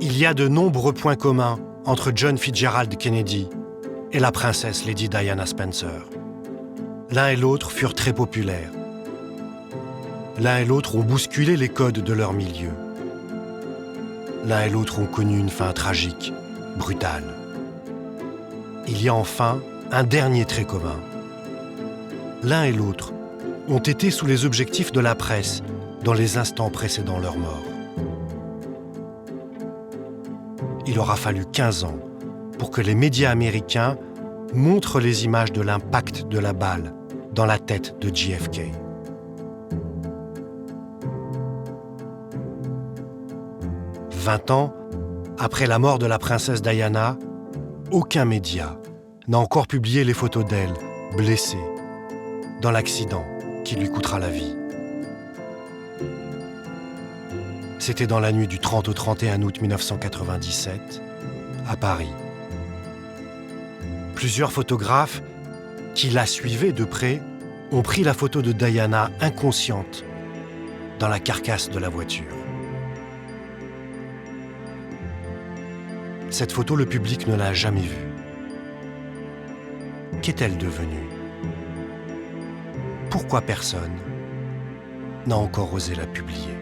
Il y a de nombreux points communs entre John Fitzgerald Kennedy et la princesse Lady Diana Spencer. L'un et l'autre furent très populaires. L'un et l'autre ont bousculé les codes de leur milieu. L'un et l'autre ont connu une fin tragique, brutale. Il y a enfin un dernier trait commun. L'un et l'autre ont été sous les objectifs de la presse dans les instants précédant leur mort. Il aura fallu 15 ans pour que les médias américains montrent les images de l'impact de la balle dans la tête de JFK. « 20 ans après la mort de la princesse Diana, aucun média n'a encore publié les photos d'elle, blessée, dans l'accident qui lui coûtera la vie. C'était dans la nuit du 30 au 31 août 1997, à Paris. Plusieurs photographes qui la suivaient de près ont pris la photo de Diana inconsciente dans la carcasse de la voiture. Cette photo, le public ne l'a jamais vue. Qu'est-elle devenue? Pourquoi personne n'a encore osé la publier?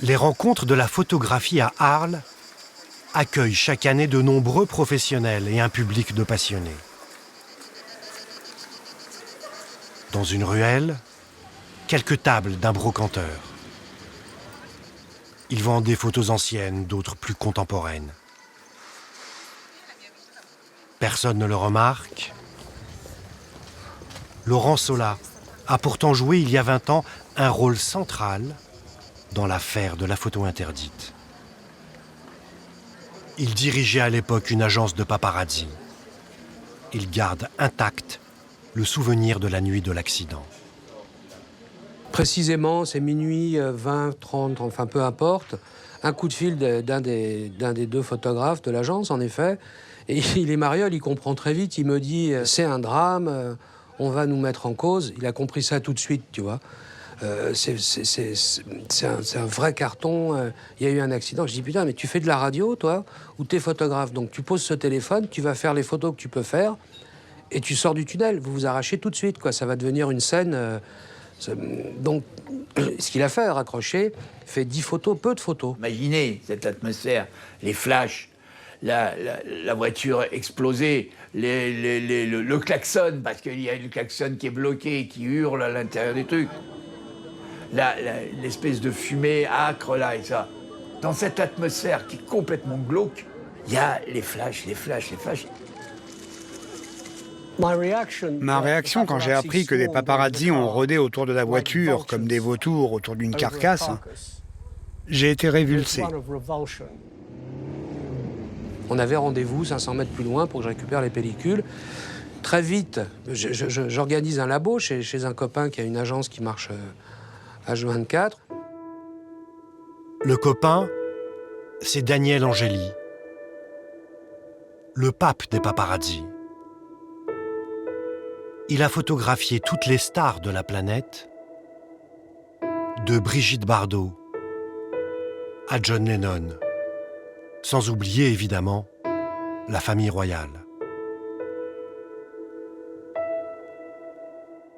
Les rencontres de la photographie à Arles accueillent chaque année de nombreux professionnels et un public de passionnés. Dans une ruelle, quelques tables d'un brocanteur. Il vend des photos anciennes, d'autres plus contemporaines. Personne ne le remarque. Laurent Sola a pourtant joué il y a 20 ans un rôle central dans l'affaire de la photo interdite. Il dirigeait à l'époque une agence de paparazzi. Il garde intact le souvenir de la nuit de l'accident. Précisément, c'est minuit 20, 30, enfin peu importe. Un coup de fil d'un des deux photographes de l'agence, en effet. Et il est mariole, il comprend très vite. Il me dit, c'est un drame, on va nous mettre en cause. Il a compris ça tout de suite, tu vois. C'est un vrai carton. Il y a eu un accident. Je dis, putain, mais tu fais de la radio, toi, ou t'es photographe? Donc tu poses ce téléphone, tu vas faire les photos que tu peux faire, et tu sors du tunnel. Vous vous arrachez tout de suite, quoi. Ça va devenir une scène... Donc, ce qu'il a fait, raccrocher, fait 10 photos, peu de photos. Imaginez cette atmosphère, les flashs, la voiture explosée, le klaxon, parce qu'il y a le klaxon qui est bloqué, qui hurle à l'intérieur des trucs. L'espèce de fumée âcre, là, et ça. Dans cette atmosphère qui est complètement glauque, il y a les flashs. Ma réaction quand j'ai appris que des paparazzis ont rôdé autour de la voiture comme des vautours autour d'une carcasse, j'ai été révulsé. On avait rendez-vous 500 mètres plus loin pour que je récupère les pellicules. Très vite, j'organise un labo chez un copain qui a une agence qui marche H24. Le copain, c'est Daniel Angeli, le pape des paparazzis. Il a photographié toutes les stars de la planète, de Brigitte Bardot à John Lennon, sans oublier évidemment la famille royale.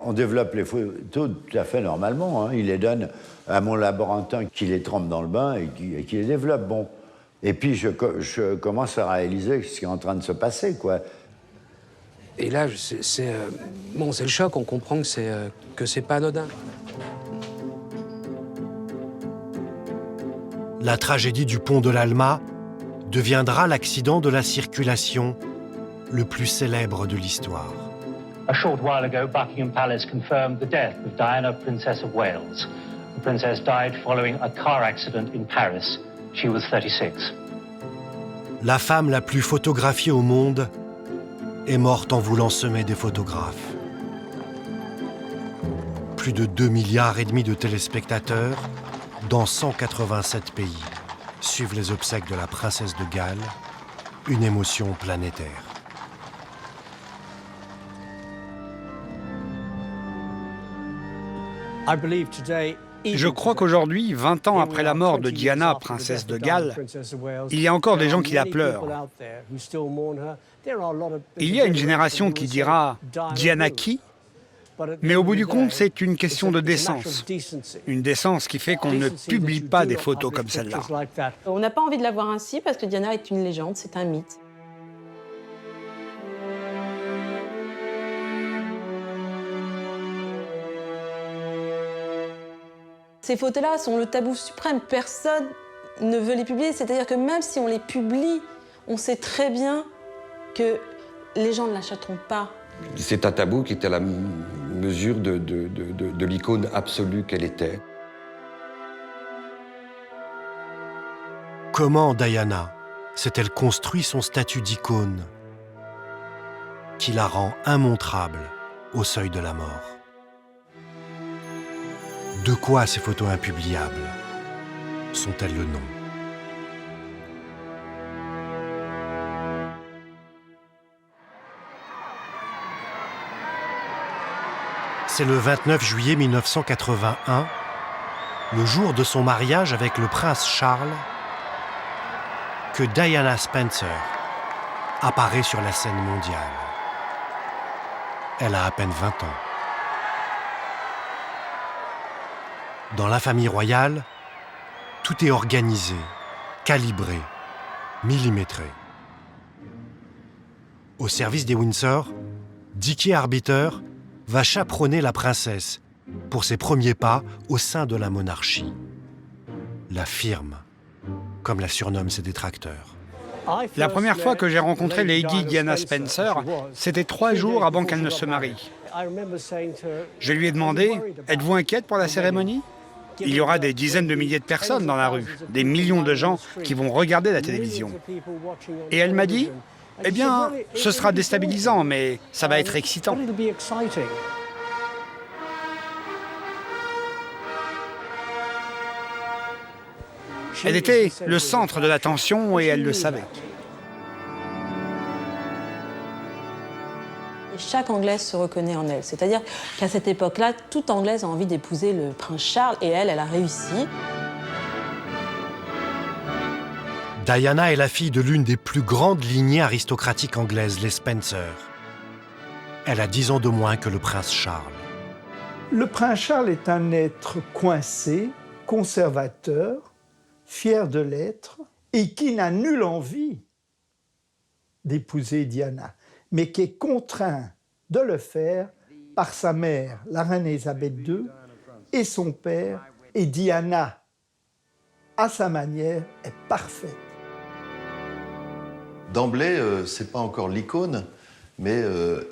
On développe les photos tout à fait normalement. Il les donne à mon laborantin qui les trempe dans le bain et qui les développe. Bon. Et puis je commence à réaliser ce qui est en train de se passer, quoi. Et là, c'est le choc, on comprend que c'est pas anodin. La tragédie du pont de l'Alma deviendra l'accident de la circulation le plus célèbre de l'histoire. A short while ago, Buckingham Palace confirmed the death of Diana, Princess of Wales. The princess died following a car accident in Paris. She was 36. La femme la plus photographiée au monde est morte en voulant semer des photographes. Plus de 2,5 milliards de téléspectateurs dans 187 pays suivent les obsèques de la princesse de Galles, une émotion planétaire. Je crois qu'aujourd'hui, 20 ans après la mort de Diana, princesse de Galles, il y a encore des gens qui la pleurent. Il y a une génération qui dira « Diana qui ?» Mais au bout du compte, c'est une question de décence. Une décence qui fait qu'on ne publie pas des photos comme celle-là. On n'a pas envie de la voir ainsi parce que Diana est une légende, c'est un mythe. Ces photos-là sont le tabou suprême. Personne ne veut les publier. C'est-à-dire que même si on les publie, on sait très bien que les gens ne l'achèteront pas. C'est un tabou qui est à la mesure de l'icône absolue qu'elle était. Comment Diana s'est-elle construit son statut d'icône qui la rend immontrable au seuil de la mort? De quoi ces photos impubliables sont-elles le nom? C'est le 29 juillet 1981, le jour de son mariage avec le prince Charles, que Diana Spencer apparaît sur la scène mondiale. Elle a à peine 20 ans. Dans la famille royale, tout est organisé, calibré, millimétré. Au service des Windsor, Dickie Arbiter va chaperonner la princesse pour ses premiers pas au sein de la monarchie. La firme, comme la surnomment ses détracteurs. La première fois que j'ai rencontré Lady Diana Spencer, c'était 3 jours avant qu'elle ne se marie. Je lui ai demandé « Êtes-vous inquiète pour la cérémonie ?» Il y aura des dizaines de milliers de personnes dans la rue, des millions de gens qui vont regarder la télévision. Et elle m'a dit « Eh bien, ce sera déstabilisant, mais ça va être excitant. » Elle était le centre de l'attention et elle le savait. Et chaque Anglaise se reconnaît en elle. C'est-à-dire qu'à cette époque-là, toute Anglaise a envie d'épouser le prince Charles et elle a réussi. Diana est la fille de l'une des plus grandes lignées aristocratiques anglaises, les Spencer. Elle a 10 ans de moins que le prince Charles. Le prince Charles est un être coincé, conservateur, fier de l'être, et qui n'a nulle envie d'épouser Diana, mais qui est contraint de le faire par sa mère, la reine Élisabeth II, et son père, et Diana, à sa manière, est parfaite. D'emblée, c'est pas encore l'icône, mais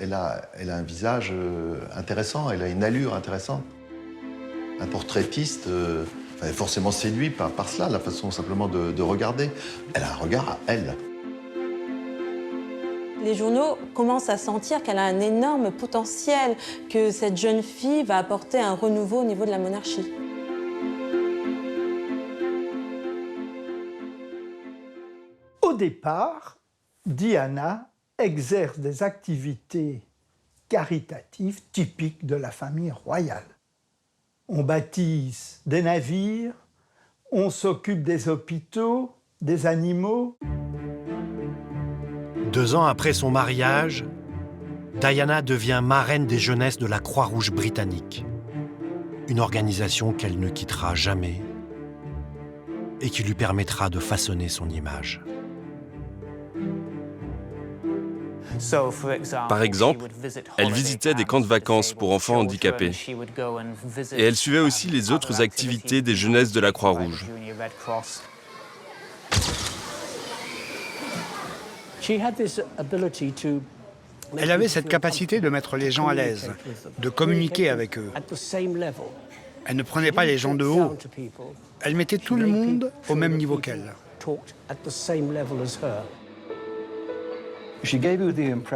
elle a un visage intéressant, elle a une allure intéressante. Un portraitiste est forcément séduit par cela, la façon simplement de regarder. Elle a un regard à elle. Les journaux commencent à sentir qu'elle a un énorme potentiel, que cette jeune fille va apporter un renouveau au niveau de la monarchie. Au départ, Diana exerce des activités caritatives typiques de la famille royale. On baptise des navires, on s'occupe des hôpitaux, des animaux. 2 ans après son mariage, Diana devient marraine des jeunesses de la Croix-Rouge britannique, une organisation qu'elle ne quittera jamais et qui lui permettra de façonner son image. Par exemple, elle visitait des camps de vacances pour enfants handicapés. Et elle suivait aussi les autres activités des jeunesses de la Croix-Rouge. Elle avait cette capacité de mettre les gens à l'aise, de communiquer avec eux. Elle ne prenait pas les gens de haut. Elle mettait tout le monde au même niveau qu'elle.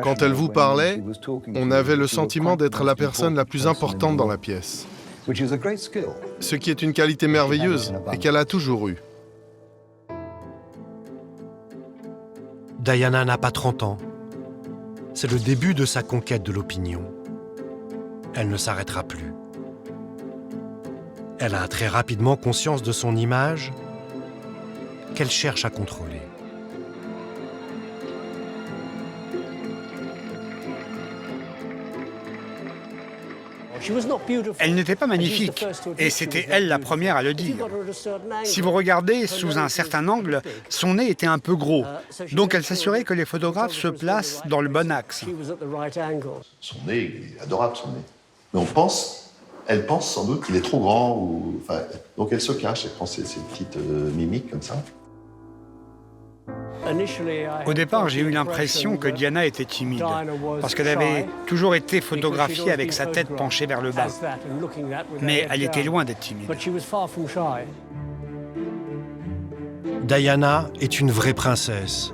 Quand elle vous parlait, on avait le sentiment d'être la personne la plus importante dans la pièce. Ce qui est une qualité merveilleuse et qu'elle a toujours eue. Diana n'a pas 30 ans. C'est le début de sa conquête de l'opinion. Elle ne s'arrêtera plus. Elle a très rapidement conscience de son image qu'elle cherche à contrôler. Elle n'était pas magnifique, et c'était elle la première à le dire. Si vous regardez sous un certain angle, son nez était un peu gros, donc elle s'assurait que les photographes se placent dans le bon axe. Son nez, il est adorable, son nez. Mais elle pense sans doute qu'il est trop grand, donc elle se cache, elle prend ses petites mimiques comme ça. Au départ, j'ai eu l'impression que Diana était timide, parce qu'elle avait toujours été photographiée avec sa tête penchée vers le bas. Mais elle était loin d'être timide. Diana est une vraie princesse,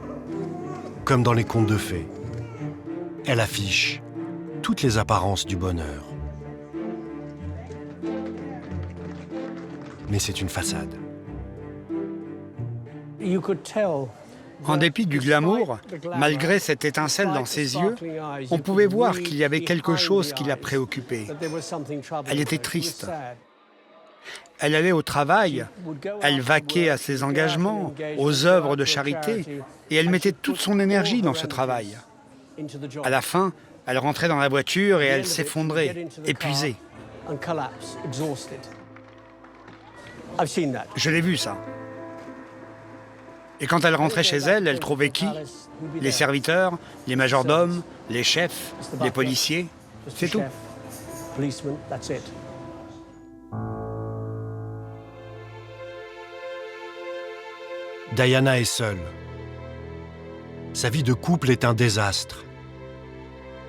comme dans les contes de fées. Elle affiche toutes les apparences du bonheur. Mais c'est une façade. En dépit du glamour, malgré cette étincelle dans ses yeux, on pouvait voir qu'il y avait quelque chose qui la préoccupait. Elle était triste. Elle allait au travail, elle vaquait à ses engagements, aux œuvres de charité, et elle mettait toute son énergie dans ce travail. À la fin, elle rentrait dans la voiture et elle s'effondrait, épuisée. Je l'ai vu, ça. Et quand elle rentrait chez elle, elle trouvait qui? Les serviteurs, les majordomes, les chefs, les policiers. C'est tout. Diana est seule. Sa vie de couple est un désastre.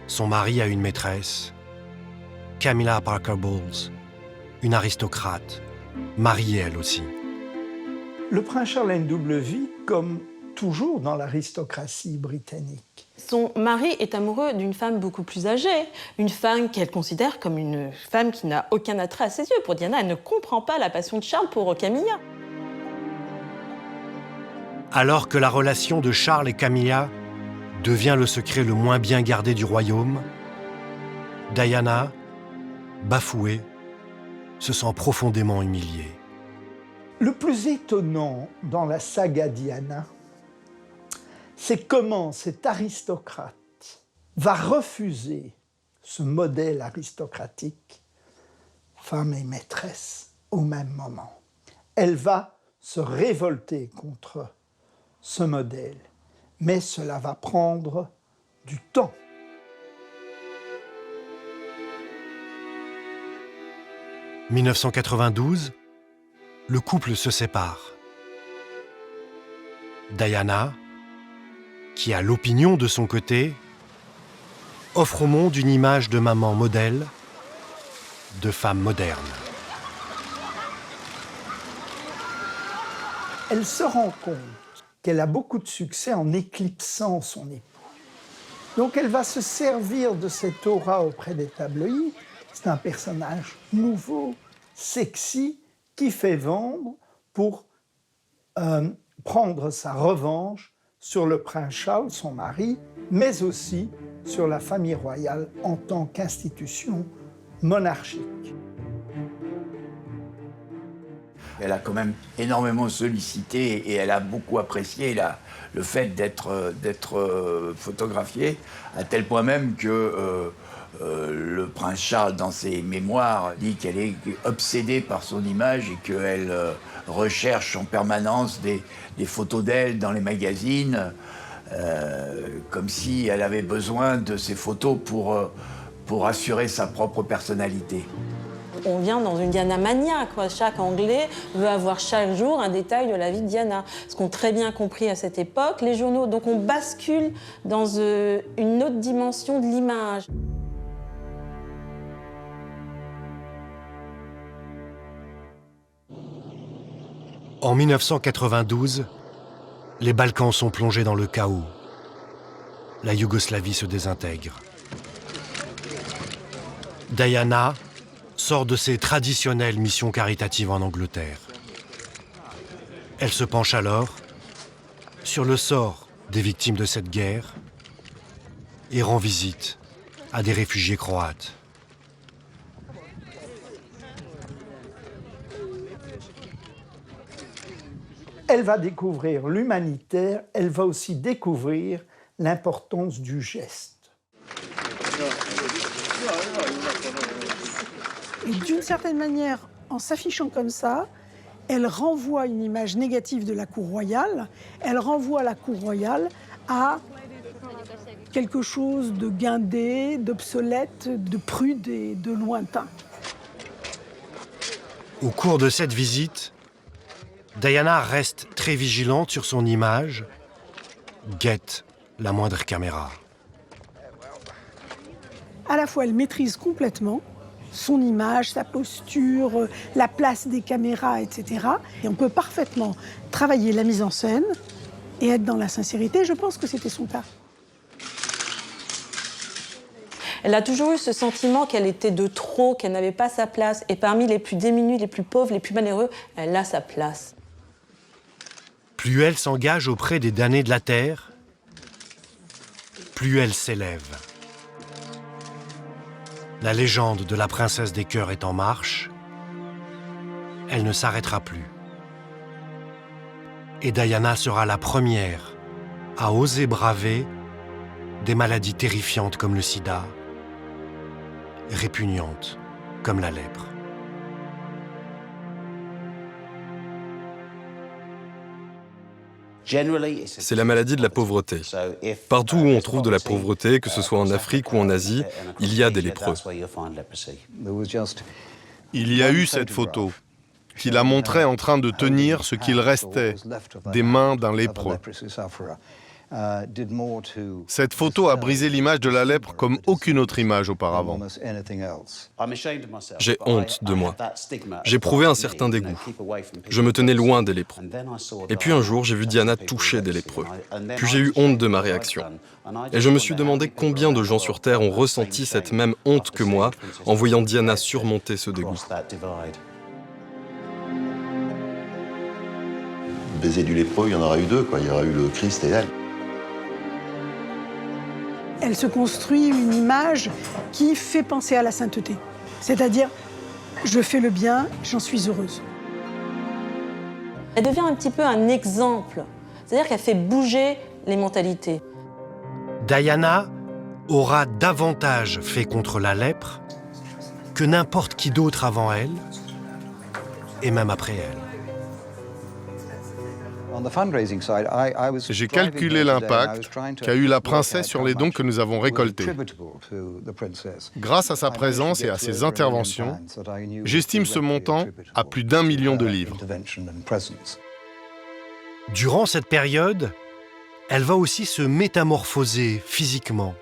Son mari a une maîtresse, Camilla Parker Bowles, une aristocrate, mariée elle aussi. Le prince Charles a une double vie, comme toujours dans l'aristocratie britannique. Son mari est amoureux d'une femme beaucoup plus âgée, une femme qu'elle considère comme une femme qui n'a aucun attrait à ses yeux. Pour Diana, elle ne comprend pas la passion de Charles pour Camilla. Alors que la relation de Charles et Camilla devient le secret le moins bien gardé du royaume, Diana, bafouée, se sent profondément humiliée. Le plus étonnant dans la saga Diana, c'est comment cet aristocrate va refuser ce modèle aristocratique, femme et maîtresse, au même moment. Elle va se révolter contre ce modèle, mais cela va prendre du temps. En 1992, le couple se sépare. Diana, qui a l'opinion de son côté, offre au monde une image de maman modèle, de femme moderne. Elle se rend compte qu'elle a beaucoup de succès en éclipsant son époux. Donc elle va se servir de cette aura auprès des tabloïds. C'est un personnage nouveau, sexy, qui fait vendre pour prendre sa revanche sur le prince Charles, son mari, mais aussi sur la famille royale en tant qu'institution monarchique. Elle a quand même énormément sollicité et elle a beaucoup apprécié le fait d'être photographiée, à tel point même que le prince Charles, dans ses mémoires, dit qu'elle est obsédée par son image et qu'elle recherche en permanence des photos d'elle dans les magazines, comme si elle avait besoin de ces photos pour assurer sa propre personnalité. On vient dans une Diana mania, quoi. Chaque Anglais veut avoir chaque jour un détail de la vie de Diana. Ce qu'ont très bien compris à cette époque les journaux. Donc on bascule dans une autre dimension de l'image. En 1992, les Balkans sont plongés dans le chaos. La Yougoslavie se désintègre. Diana sort de ses traditionnelles missions caritatives en Angleterre. Elle se penche alors sur le sort des victimes de cette guerre et rend visite à des réfugiés croates. Elle va découvrir l'humanitaire, elle va aussi découvrir l'importance du geste. Et d'une certaine manière, en s'affichant comme ça, elle renvoie une image négative de la cour royale, elle renvoie la cour royale à quelque chose de guindé, d'obsolète, de prude et de lointain. Au cours de cette visite, Diana reste très vigilante sur son image, guette la moindre caméra. À la fois, elle maîtrise complètement son image, sa posture, la place des caméras, etc. Et on peut parfaitement travailler la mise en scène et être dans la sincérité. Je pense que c'était son cas. Elle a toujours eu ce sentiment qu'elle était de trop, qu'elle n'avait pas sa place. Et parmi les plus démunis, les plus pauvres, les plus malheureux, elle a sa place. Plus elle s'engage auprès des damnés de la terre, plus elle s'élève. La légende de la princesse des cœurs est en marche. Elle ne s'arrêtera plus. Et Diana sera la première à oser braver des maladies terrifiantes comme le sida, répugnantes comme la lèpre. C'est la maladie de la pauvreté. Partout où on trouve de la pauvreté, que ce soit en Afrique ou en Asie, il y a des lépreux. Il y a eu cette photo qui la montrait en train de tenir ce qu'il restait des mains d'un lépreux. Cette photo a brisé l'image de la lèpre comme aucune autre image auparavant. J'ai honte de moi. J'éprouvais un certain dégoût. Je me tenais loin des lépreux. Et puis un jour, j'ai vu Diana toucher des lépreux. Puis j'ai eu honte de ma réaction. Et je me suis demandé combien de gens sur Terre ont ressenti cette même honte que moi en voyant Diana surmonter ce dégoût. Baiser du lépreux, il y en aura eu deux, quoi. Il y aura eu le Christ et elle. Elle se construit une image qui fait penser à la sainteté. C'est-à-dire, je fais le bien, j'en suis heureuse. Elle devient un petit peu un exemple. C'est-à-dire qu'elle fait bouger les mentalités. Diana aura davantage fait contre la lèpre que n'importe qui d'autre avant elle, et même après elle. J'ai calculé l'impact qu'a eu la princesse sur les dons que nous avons récoltés. Grâce à sa présence et à ses interventions, j'estime ce montant à plus d'1 million de livres. Durant cette période, elle va aussi se métamorphoser physiquement.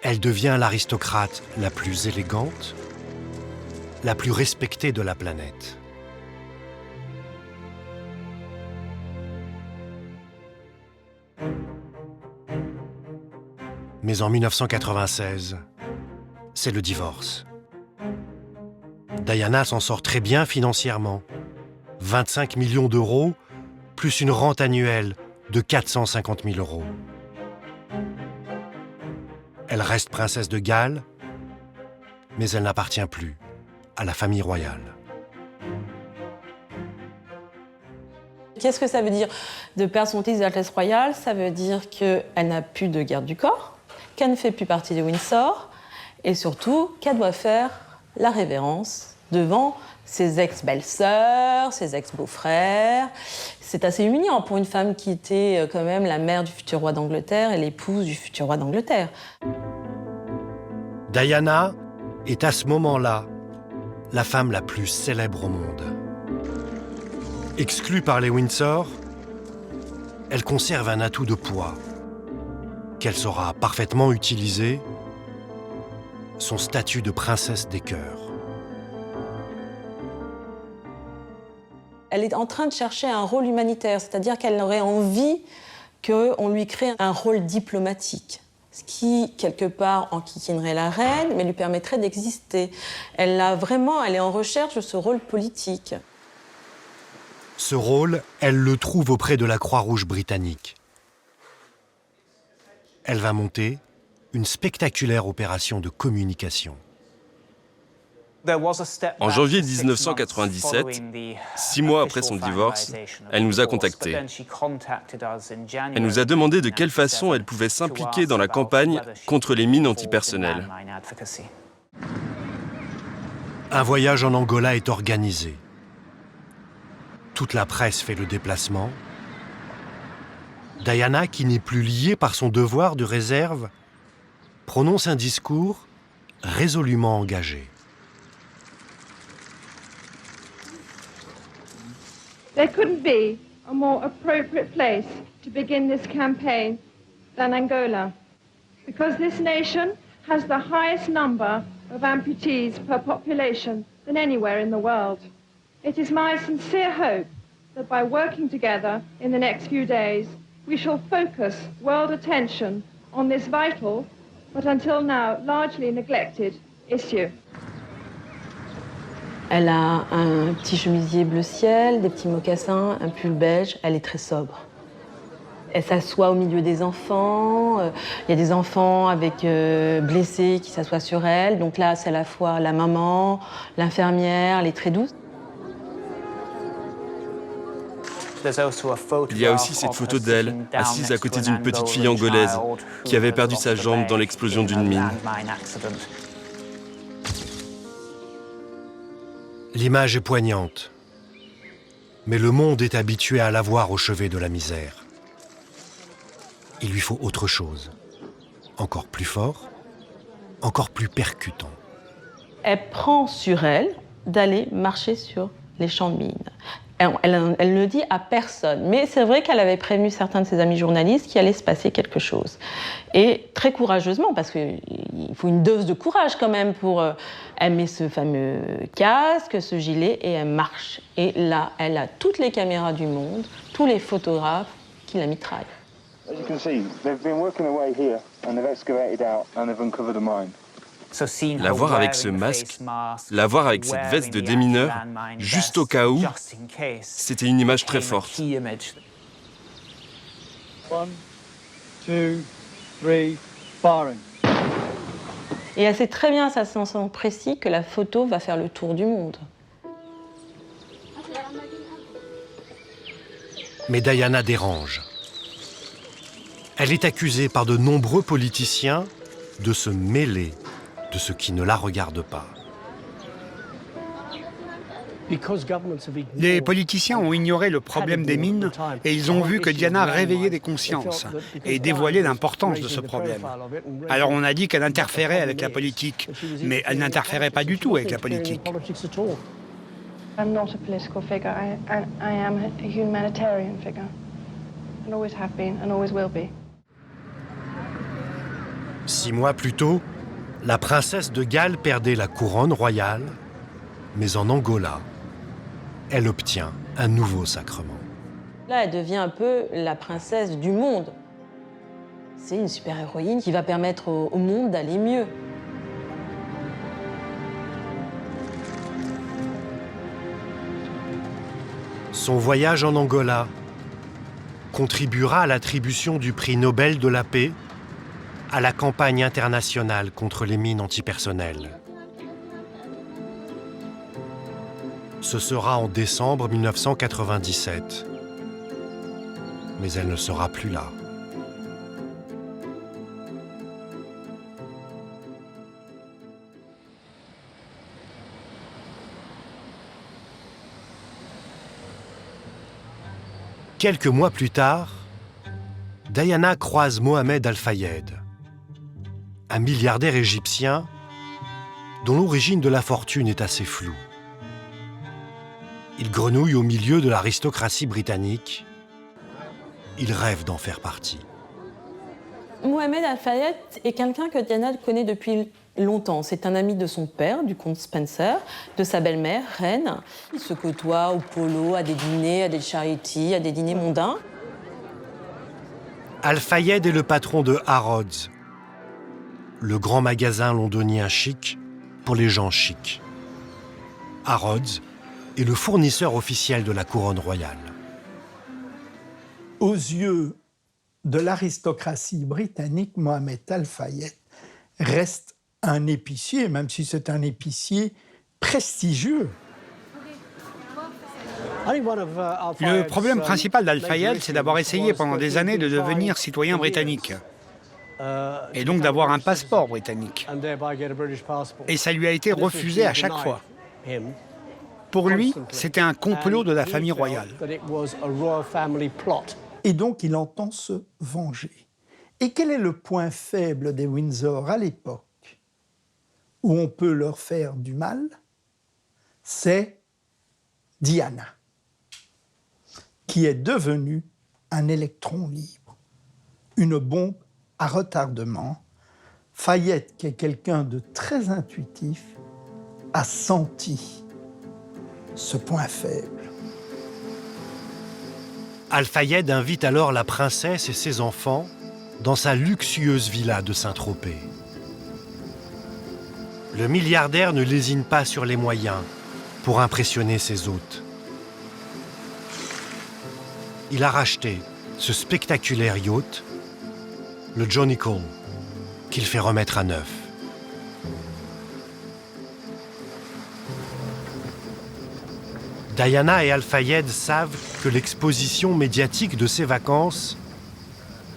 Elle devient l'aristocrate la plus élégante, la plus respectée de la planète. Mais en 1996, c'est le divorce. Diana s'en sort très bien financièrement. 25 millions d'euros, plus une rente annuelle de 450 000 euros. Elle reste princesse de Galles, mais elle n'appartient plus à la famille royale. Qu'est-ce que ça veut dire de perdre son titre d'altesse royale? Ça veut dire qu'elle n'a plus de garde du corps, qu'elle ne fait plus partie de Windsor, et surtout qu'elle doit faire la révérence devant ses ex-belles-sœurs, ses ex-beaux-frères. C'est assez humiliant pour une femme qui était quand même la mère du futur roi d'Angleterre et l'épouse du futur roi d'Angleterre. Diana est à ce moment-là la femme la plus célèbre au monde. Exclue par les Windsor, elle conserve un atout de poids qu'elle saura parfaitement utiliser, son statut de princesse des cœurs. Elle est en train de chercher un rôle humanitaire, c'est-à-dire qu'elle aurait envie qu'on lui crée un rôle diplomatique, ce qui, quelque part, enquiquinerait la reine, mais lui permettrait d'exister. Elle est en recherche de ce rôle politique. Ce rôle, elle le trouve auprès de la Croix-Rouge britannique. Elle va monter une spectaculaire opération de communication. En janvier 1997, 6 mois après son divorce, elle nous a contactés. Elle nous a demandé de quelle façon elle pouvait s'impliquer dans la campagne contre les mines antipersonnelles. Un voyage en Angola est organisé. Toute la presse fait le déplacement. Diana, qui n'est plus liée par son devoir de réserve, prononce un discours résolument engagé. There couldn't be a more appropriate place to begin this campaign than Angola, because this nation has the highest number of amputees per population than anywhere in the world. It is my sincere hope that by working together in the next few days, we shall focus world attention on this vital, but until now largely neglected, issue. Elle a un petit chemisier bleu ciel, des petits mocassins, un pull beige. Elle est très sobre. Elle s'assoit au milieu des enfants. Il y a des enfants avec blessés qui s'assoient sur elle. Donc là, c'est à la fois la maman, l'infirmière, elle est très douce. Il y a aussi cette photo d'elle, assise à côté d'une petite fille angolaise qui avait perdu sa jambe dans l'explosion d'une mine. L'image est poignante, mais le monde est habitué à la voir au chevet de la misère. Il lui faut autre chose, encore plus fort, encore plus percutant. Elle prend sur elle d'aller marcher sur les champs de mines. Elle ne dit à personne, mais c'est vrai qu'elle avait prévenu certains de ses amis journalistes qu'il allait se passer quelque chose. Et très courageusement, parce qu'il faut une dose de courage quand même pour... Elle met ce fameux casque, ce gilet, et elle marche. Et là, elle a toutes les caméras du monde, tous les photographes qui la mitraillent. As you can see, they've been working away here, and they've excavated out, and they've uncovered a mine. La voir avec ce masque, la voir avec cette veste de démineur, juste au cas où, c'était une image très forte. 1, 2, 3, firing. Et elle sait très bien à cet instant précis que la photo va faire le tour du monde. Mais Diana dérange. Elle est accusée par de nombreux politiciens de se mêler de ce qui ne la regarde pas. Les politiciens ont ignoré le problème des mines et ils ont vu que Diana réveillait des consciences et dévoilait l'importance de ce problème. Alors on a dit qu'elle interférait avec la politique, mais elle n'interférait pas du tout avec la politique. I'm not a political figure. I am a humanitarian figure, and always have been, and always will be. 6 mois plus tôt, la princesse de Galles perdait la couronne royale, mais en Angola, elle obtient un nouveau sacrement. Là, elle devient un peu la princesse du monde. C'est une super-héroïne qui va permettre au monde d'aller mieux. Son voyage en Angola contribuera à l'attribution du prix Nobel de la paix à la campagne internationale contre les mines antipersonnelles. Ce sera en décembre 1997. Mais elle ne sera plus là. Quelques mois plus tard, Diana croise Mohamed Al-Fayed, un milliardaire égyptien dont l'origine de la fortune est assez floue. Il grenouille au milieu de l'aristocratie britannique. Il rêve d'en faire partie. Mohamed Al-Fayed est quelqu'un que Diana connaît depuis longtemps. C'est un ami de son père, du comte Spencer, de sa belle-mère, Reine. Ils se côtoient au polo, à des dîners, à des charities, à des dîners mondains. Al-Fayed est le patron de Harrods, le grand magasin londonien chic pour les gens chics. Harrods est le fournisseur officiel de la couronne royale. Aux yeux de l'aristocratie britannique, Mohamed Al-Fayed reste un épicier, même si c'est un épicier prestigieux. Le problème principal d'Al-Fayed, c'est d'avoir essayé pendant des années de devenir citoyen britannique. Et donc d'avoir un passeport britannique. Et ça lui a été refusé à chaque fois. Pour lui, c'était un complot de la famille royale. Et donc il entend se venger. Et quel est le point faible des Windsor à l'époque où on peut leur faire du mal? C'est Diana, qui est devenue un électron libre, une bombe à retardement. Fayette, qui est quelqu'un de très intuitif, a senti ce point faible. Al-Fayed invite alors la princesse et ses enfants dans sa luxueuse villa de Saint-Tropez. Le milliardaire ne lésine pas sur les moyens pour impressionner ses hôtes. Il a racheté ce spectaculaire yacht, le Johnny Cole, qu'il fait remettre à neuf. Diana et Al-Fayed savent que l'exposition médiatique de ces vacances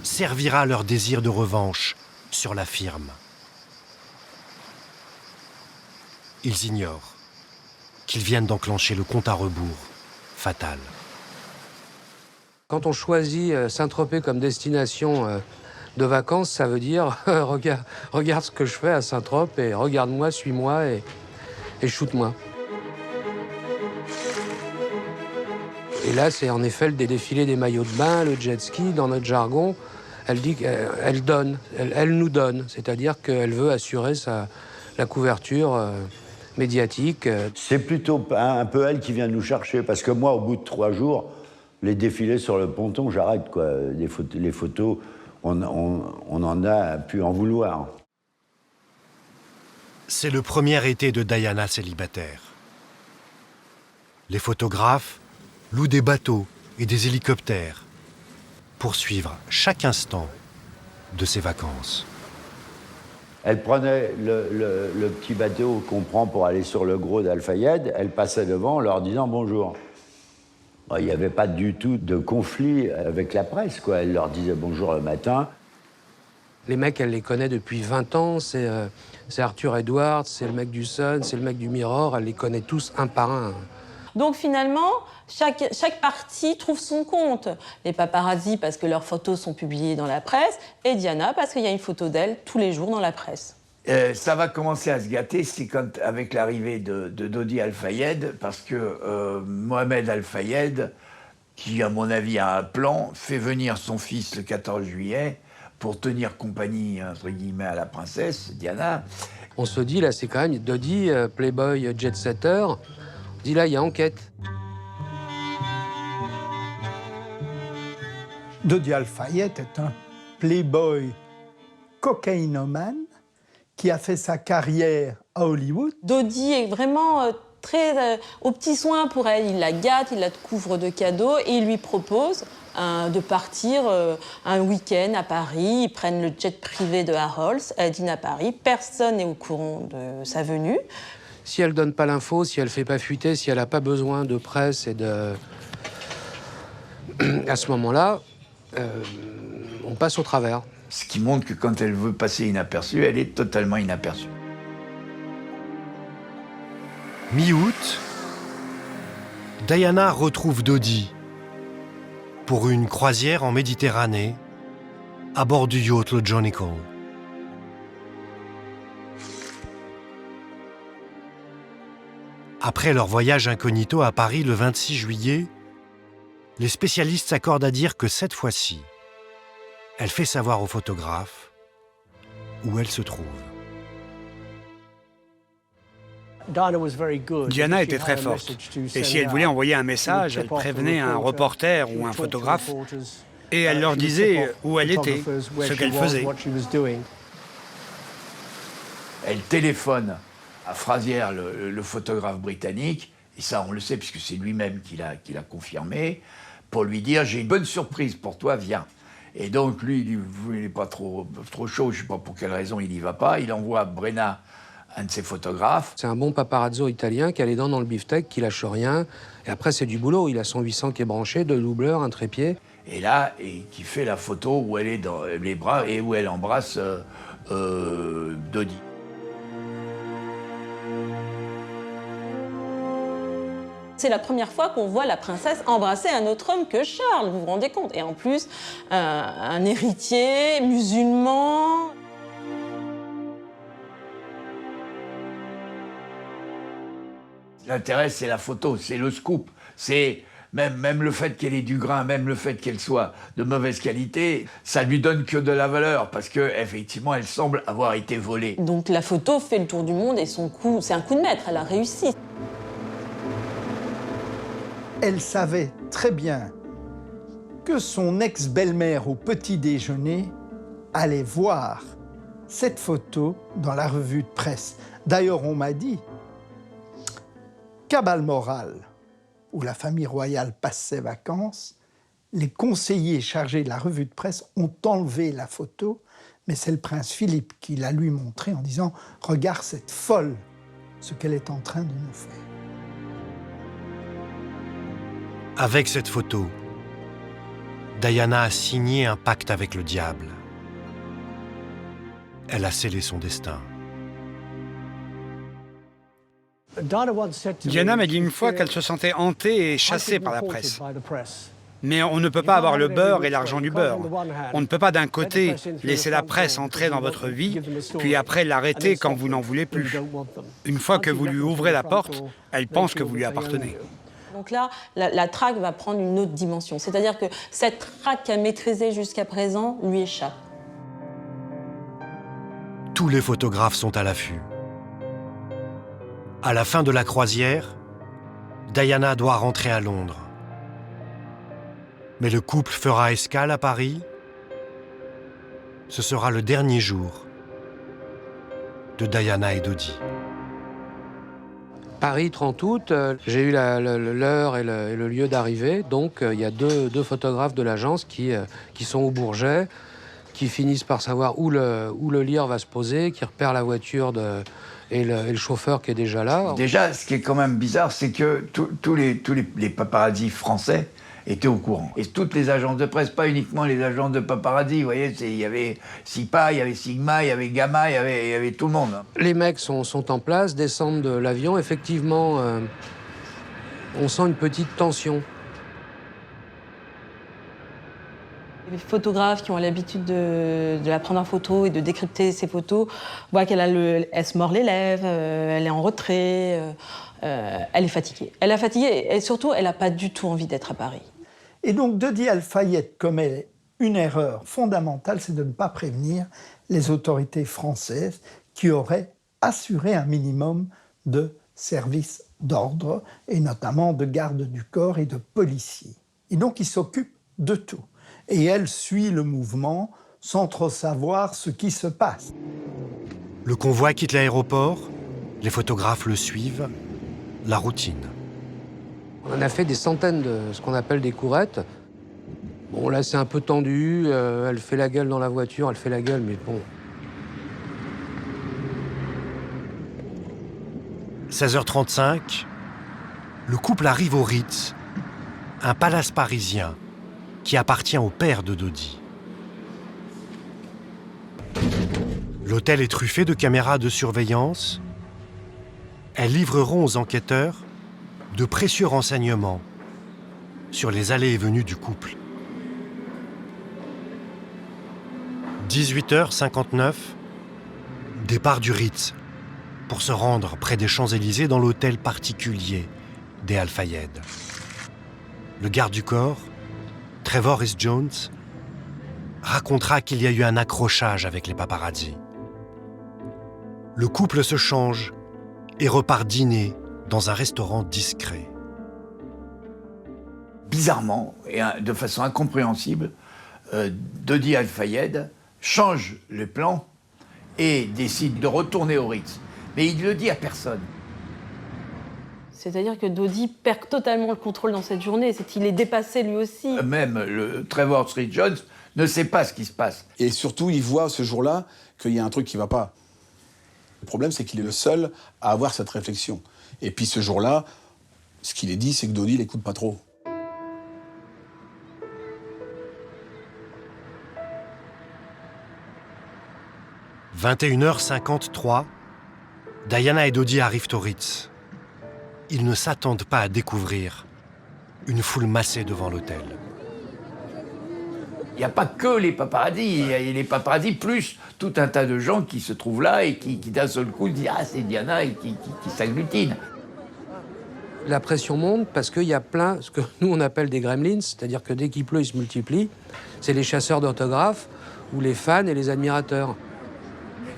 servira leur désir de revanche sur la firme. Ils ignorent qu'ils viennent d'enclencher le compte à rebours fatal. Quand on choisit Saint-Tropez comme destination de vacances, ça veut dire regarde ce que je fais à Saint-Tropez, regarde-moi, suis-moi et shoot-moi. Et là, c'est en effet le défilé des maillots de bain, le jet ski, dans notre jargon. Elle dit qu'elle donne, elle nous donne, c'est-à-dire qu'elle veut assurer la couverture médiatique. C'est plutôt un peu elle qui vient nous chercher, parce que moi, au bout de 3 jours, les défilés sur le ponton, j'arrête, quoi. Les photos, on en a pu en vouloir. C'est le premier été de Diana célibataire. Les photographes louent des bateaux et des hélicoptères pour suivre chaque instant de ses vacances. Elle prenait le petit bateau qu'on prend pour aller sur le gros d'Al-Fayed, elle passait devant en leur disant bonjour. Bon, il n'y avait pas du tout de conflit avec la presse, quoi. Elle leur disait bonjour le matin. Les mecs, elle les connaît depuis 20 ans, c'est Arthur Edwards, c'est le mec du Sun, c'est le mec du Mirror, elle les connaît tous un par un. Donc finalement, chaque partie trouve son compte. Les paparazzi parce que leurs photos sont publiées dans la presse, et Diana parce qu'il y a une photo d'elle tous les jours dans la presse. Ça va commencer à se gâter, c'est avec l'arrivée de Dodi Al-Fayed, parce que Mohamed Al-Fayed, qui à mon avis a un plan, fait venir son fils le 14 juillet pour tenir compagnie, entre guillemets, à la princesse Diana. On se dit, là, c'est quand même Dodi, playboy, jet-setter. On dit, là, il y a enquête. Dodi Al-Fayed est un playboy cocaïnomane qui a fait sa carrière à Hollywood. Dodi est vraiment très aux petits soins pour elle. Il la gâte, il la couvre de cadeaux et il lui propose de partir un week-end à Paris. Ils prennent le jet privé de Harold, elle dîne à Paris. Personne n'est au courant de sa venue. Si elle donne pas l'info, si elle fait pas fuiter, si elle n'a pas besoin de presse et de... à ce moment-là, on passe au travers. Ce qui montre que quand elle veut passer inaperçue, elle est totalement inaperçue. Mi-août, Diana retrouve Dodi pour une croisière en Méditerranée à bord du yacht le Johnny Cole. Après leur voyage incognito à Paris le 26 juillet, les spécialistes s'accordent à dire que cette fois-ci, elle fait savoir aux photographes où elle se trouve. Diana était très forte. Et si elle voulait envoyer un message, elle prévenait un reporter ou un photographe et elle leur disait où elle était, ce qu'elle faisait. Elle téléphone à Frazier, le photographe britannique, et ça on le sait puisque c'est lui-même qui l'a confirmé, pour lui dire « j'ai une bonne surprise pour toi, viens ». Et donc lui, il n'est pas trop chaud, je ne sais pas pour quelle raison il n'y va pas, il envoie Brenna un de ses photographes. C'est un bon paparazzo italien qui a les dents dans le beefsteak, qui lâche rien. Et après, c'est du boulot. Il a son 800 qui est branché, 2 doubleurs, un trépied. Et là, qui fait la photo où elle est dans les bras et où elle embrasse Dodi. C'est la première fois qu'on voit la princesse embrasser un autre homme que Charles, vous vous rendez compte? Et en plus, un héritier musulman. L'intérêt, c'est la photo, c'est le scoop. C'est même le fait qu'elle ait du grain, même le fait qu'elle soit de mauvaise qualité, ça lui donne que de la valeur parce qu'effectivement, elle semble avoir été volée. Donc la photo fait le tour du monde et son coup, c'est un coup de maître, elle a réussi. Elle savait très bien que son ex-belle-mère au petit déjeuner allait voir cette photo dans la revue de presse. D'ailleurs, on m'a dit qu'à Balmoral, où la famille royale passe ses vacances, les conseillers chargés de la revue de presse ont enlevé la photo, mais c'est le prince Philippe qui l'a lui montré en disant « Regarde cette folle, ce qu'elle est en train de nous faire ». Avec cette photo, Diana a signé un pacte avec le diable. Elle a scellé son destin. Diana m'a dit une fois qu'elle se sentait hantée et chassée par la presse. Mais on ne peut pas avoir le beurre et l'argent du beurre. On ne peut pas d'un côté laisser la presse entrer dans votre vie, puis après l'arrêter quand vous n'en voulez plus. Une fois que vous lui ouvrez la porte, elle pense que vous lui appartenez. Donc là, la traque va prendre une autre dimension. C'est-à-dire que cette traque qu'elle maîtrisait jusqu'à présent lui échappe. Tous les photographes sont à l'affût. À la fin de la croisière, Diana doit rentrer à Londres. Mais le couple fera escale à Paris. Ce sera le dernier jour de Diana et Dodi. Paris, 30 août, j'ai eu l'heure et le lieu d'arrivée. Donc, il y a deux photographes de l'agence qui sont au Bourget, qui finissent par savoir où le lyre va se poser, qui repèrent la voiture et le chauffeur qui est déjà là. Déjà, ce qui est quand même bizarre, c'est que tous les paparazzis français étaient au courant. Et toutes les agences de presse, pas uniquement les agences de paparazzi, vous voyez, il y avait SIPA, il y avait Sigma, il y avait Gamma, il y avait tout le monde. Les mecs sont en place, descendent de l'avion. Effectivement, on sent une petite tension. Les photographes qui ont l'habitude de la prendre en photo et de décrypter ses photos voient elle se mord les lèvres, elle est en retrait, elle est fatiguée. Elle est fatiguée et surtout, elle n'a pas du tout envie d'être à Paris. Et donc, Dodi Al-Fayed commet une erreur fondamentale, c'est de ne pas prévenir les autorités françaises qui auraient assuré un minimum de services d'ordre, et notamment de garde du corps et de policiers. Et donc, il s'occupe de tout. Et elle suit le mouvement sans trop savoir ce qui se passe. Le convoi quitte l'aéroport, les photographes le suivent, la routine. On a fait des centaines de ce qu'on appelle des courettes. Bon, là, c'est un peu tendu, elle fait la gueule dans la voiture, elle fait la gueule, mais bon. 16h35, le couple arrive au Ritz, un palace parisien qui appartient au père de Dodi. L'hôtel est truffé de caméras de surveillance. Elles livreront aux enquêteurs de précieux renseignements sur les allées et venues du couple. 18h59, départ du Ritz pour se rendre près des Champs-Élysées dans l'hôtel particulier des Al-Fayed. Le garde du corps, Trevor S. Jones, racontera qu'il y a eu un accrochage avec les paparazzis. Le couple se change et repart dîner dans un restaurant discret. Bizarrement, et de façon incompréhensible, Dodi Al-Fayed change le plan et décide de retourner au Ritz. Mais il ne le dit à personne. C'est-à-dire que Dodi perd totalement le contrôle dans cette journée, c'est qu'il est dépassé lui aussi. Même le Trevor Street Jones ne sait pas ce qui se passe. Et surtout, il voit ce jour-là qu'il y a un truc qui ne va pas. Le problème, c'est qu'il est le seul à avoir cette réflexion. Et puis ce jour-là, ce qu'il est dit, c'est que Dodi l'écoute pas trop. « 21h53, Diana et Dodi arrivent au Ritz. Ils ne s'attendent pas à découvrir une foule massée devant l'hôtel. Il n'y a pas que les paparazzis, il y a les paparazzis plus tout un tas de gens qui se trouvent là et qui d'un seul coup disent « Ah, c'est Diana » et qui s'agglutinent. La pression monte parce qu'il y a plein, ce que nous on appelle des gremlins, c'est-à-dire que dès qu'il pleut, ils se multiplient. C'est les chasseurs d'autographes ou les fans et les admirateurs.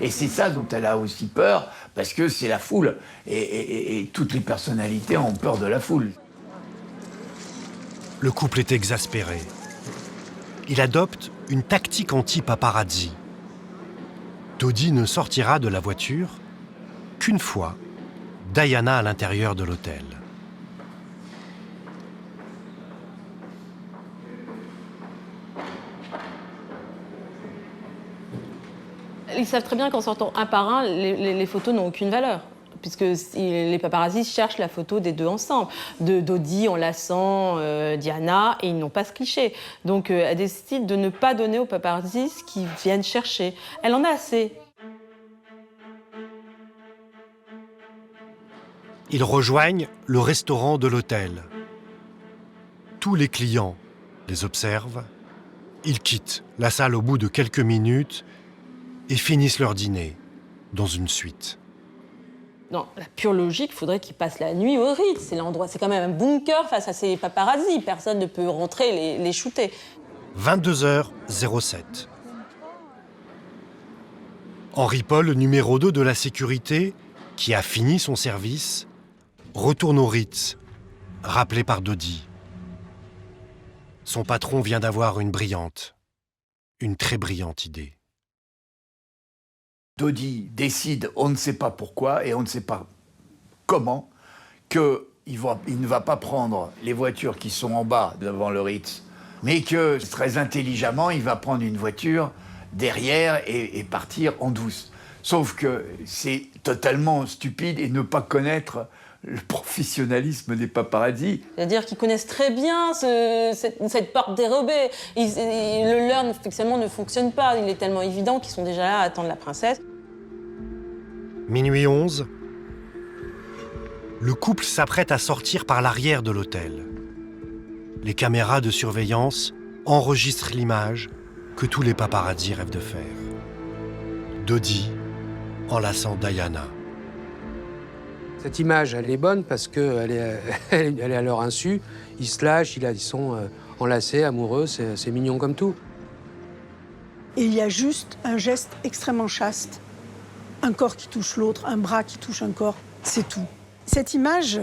Et c'est ça dont elle a aussi peur, parce que c'est la foule. Et toutes les personnalités ont peur de la foule. Le couple est exaspéré. Il adopte une tactique anti-paparazzi. Dodi ne sortira de la voiture qu'une fois Diana à l'intérieur de l'hôtel. Ils savent très bien qu'en sortant un par un, les photos n'ont aucune valeur. Puisque les paparazzis cherchent la photo des deux ensemble. De Dodi enlaçant Diana, et ils n'ont pas ce cliché. Donc elle décide de ne pas donner aux paparazzis ce qu'ils viennent chercher. Elle en a assez. Ils rejoignent le restaurant de l'hôtel. Tous les clients les observent. Ils quittent la salle au bout de quelques minutes et finissent leur dîner dans une suite. Dans la pure logique, il faudrait qu'ils passent la nuit au Ritz. C'est l'endroit, c'est quand même un bunker face à ces paparazzis. Personne ne peut rentrer les shooter. 22h07. Henri Paul, numéro 2 de la sécurité, qui a fini son service, retourne au Ritz, rappelé par Dodi. Son patron vient d'avoir une très brillante idée. Dodi décide, on ne sait pas pourquoi et on ne sait pas comment, qu'il ne va pas prendre les voitures qui sont en bas devant le Ritz, mais que très intelligemment, il va prendre une voiture derrière et partir en douce. Sauf que c'est totalement stupide et ne pas connaître le professionnalisme des paparazzis. C'est-à-dire qu'ils connaissent très bien cette porte dérobée. Le leur, effectivement, ne fonctionne pas. Il est tellement évident qu'ils sont déjà là à attendre la princesse. Minuit 11. Le couple s'apprête à sortir par l'arrière de l'hôtel. Les caméras de surveillance enregistrent l'image que tous les paparazzis rêvent de faire. Dodi enlaçant Diana. Cette image, elle est bonne parce qu'elle elle est à leur insu. Ils se lâchent, ils sont enlacés, amoureux, c'est mignon comme tout. Et il y a juste un geste extrêmement chaste. Un corps qui touche l'autre, un bras qui touche un corps, c'est tout. Cette image,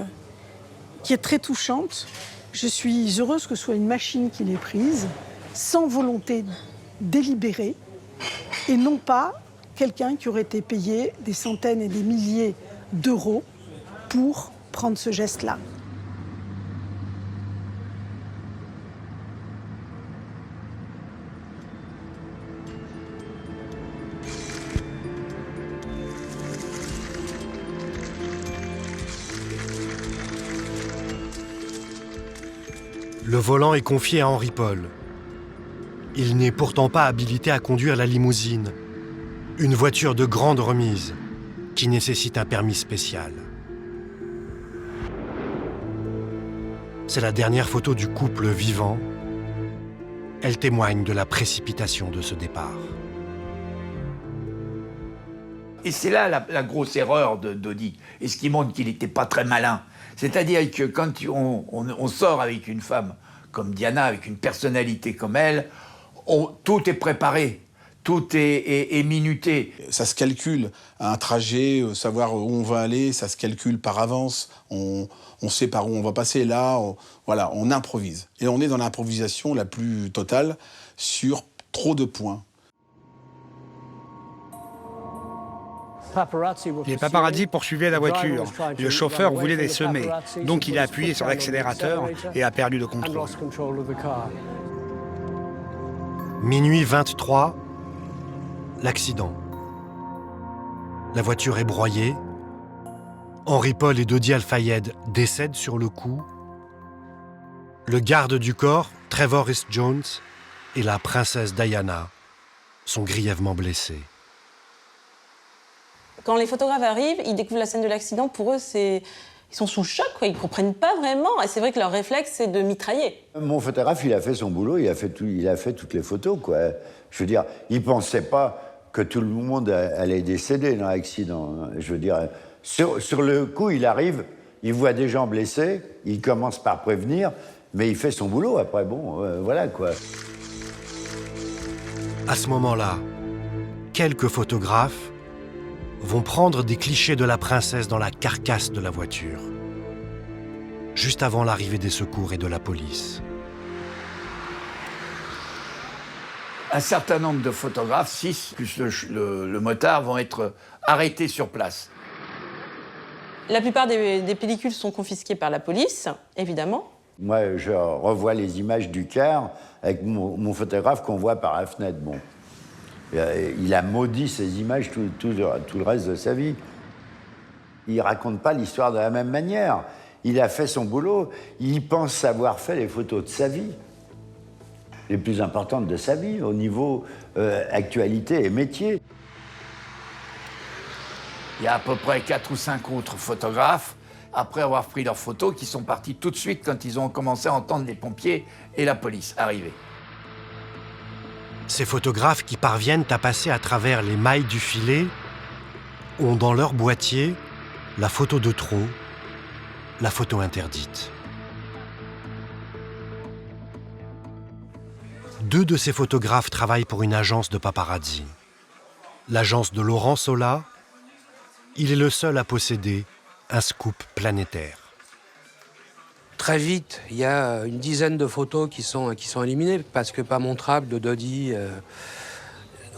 qui est très touchante, je suis heureuse que ce soit une machine qui l'ait prise, sans volonté délibérée, et non pas quelqu'un qui aurait été payé des centaines et des milliers d'euros pour prendre ce geste-là. Le volant est confié à Henri Paul. Il n'est pourtant pas habilité à conduire la limousine, une voiture de grande remise qui nécessite un permis spécial. C'est la dernière photo du couple vivant. Elle témoigne de la précipitation de ce départ. Et c'est là la grosse erreur de Dodi, et ce qui montre qu'il n'était pas très malin. C'est-à-dire que quand on sort avec une femme comme Diana, avec une personnalité comme elle, tout est préparé, tout est minuté. Ça se calcule, un trajet, savoir où on va aller, ça se calcule par avance, on sait par où on va passer, là, on improvise. Et on est dans l'improvisation la plus totale sur trop de points. Les paparazzis poursuivaient la voiture. Le chauffeur voulait les semer. Donc il a appuyé sur l'accélérateur et a perdu le contrôle. Minuit 23, l'accident. La voiture est broyée. Henry Paul et Dodi Al-Fayed décèdent sur le coup. Le garde du corps, Trevor Rhys-Jones, et la princesse Diana sont grièvement blessés. Quand les photographes arrivent, ils découvrent la scène de l'accident. Pour eux, ils sont sous choc, quoi. Ils ne comprennent pas vraiment. Et c'est vrai que leur réflexe, c'est de mitrailler. Mon photographe, il a fait son boulot, il a fait toutes les photos, quoi. Je veux dire, il ne pensait pas que tout le monde allait décéder dans l'accident. Je veux dire, sur le coup, il arrive, il voit des gens blessés, il commence par prévenir, mais il fait son boulot. Après, bon, voilà, quoi. À ce moment-là, quelques photographes vont prendre des clichés de la princesse dans la carcasse de la voiture, juste avant l'arrivée des secours et de la police. Un certain nombre de photographes, 6 plus le motard, vont être arrêtés sur place. La plupart des pellicules sont confisquées par la police, évidemment. Moi, je revois les images du car avec mon photographe qu'on voit par la fenêtre. Bon. Il a maudit ces images tout le reste de sa vie. Il ne raconte pas l'histoire de la même manière. Il a fait son boulot. Il pense avoir fait les photos de sa vie, les plus importantes de sa vie, au niveau actualité et métier. Il y a à peu près 4 ou 5 autres photographes, après avoir pris leurs photos, qui sont partis tout de suite quand ils ont commencé à entendre les pompiers et la police arriver. Ces photographes qui parviennent à passer à travers les mailles du filet ont dans leur boîtier la photo de trop, la photo interdite. 2 de ces photographes travaillent pour une agence de paparazzi. L'agence de Laurent Sola, il est le seul à posséder un scoop planétaire. Très vite, il y a une dizaine de photos qui sont éliminées parce que pas montrables de Dodi.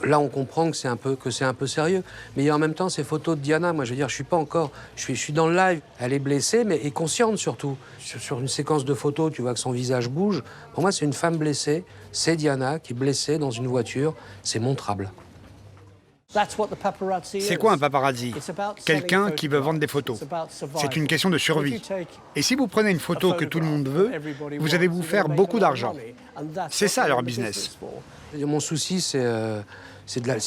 Là, on comprend que c'est un peu sérieux. Mais en même temps, ces photos de Diana, moi, je veux dire, je suis pas encore... Je suis dans le live. Elle est blessée, mais est consciente surtout. Sur une séquence de photos, tu vois que son visage bouge. Pour moi, c'est une femme blessée. C'est Diana qui est blessée dans une voiture. C'est montrable. C'est quoi un paparazzi? Quelqu'un qui veut vendre des photos. C'est une question de survie. Et si vous prenez une photo que tout le monde veut, vous allez vous faire beaucoup d'argent. C'est ça leur business. Mon souci, c'est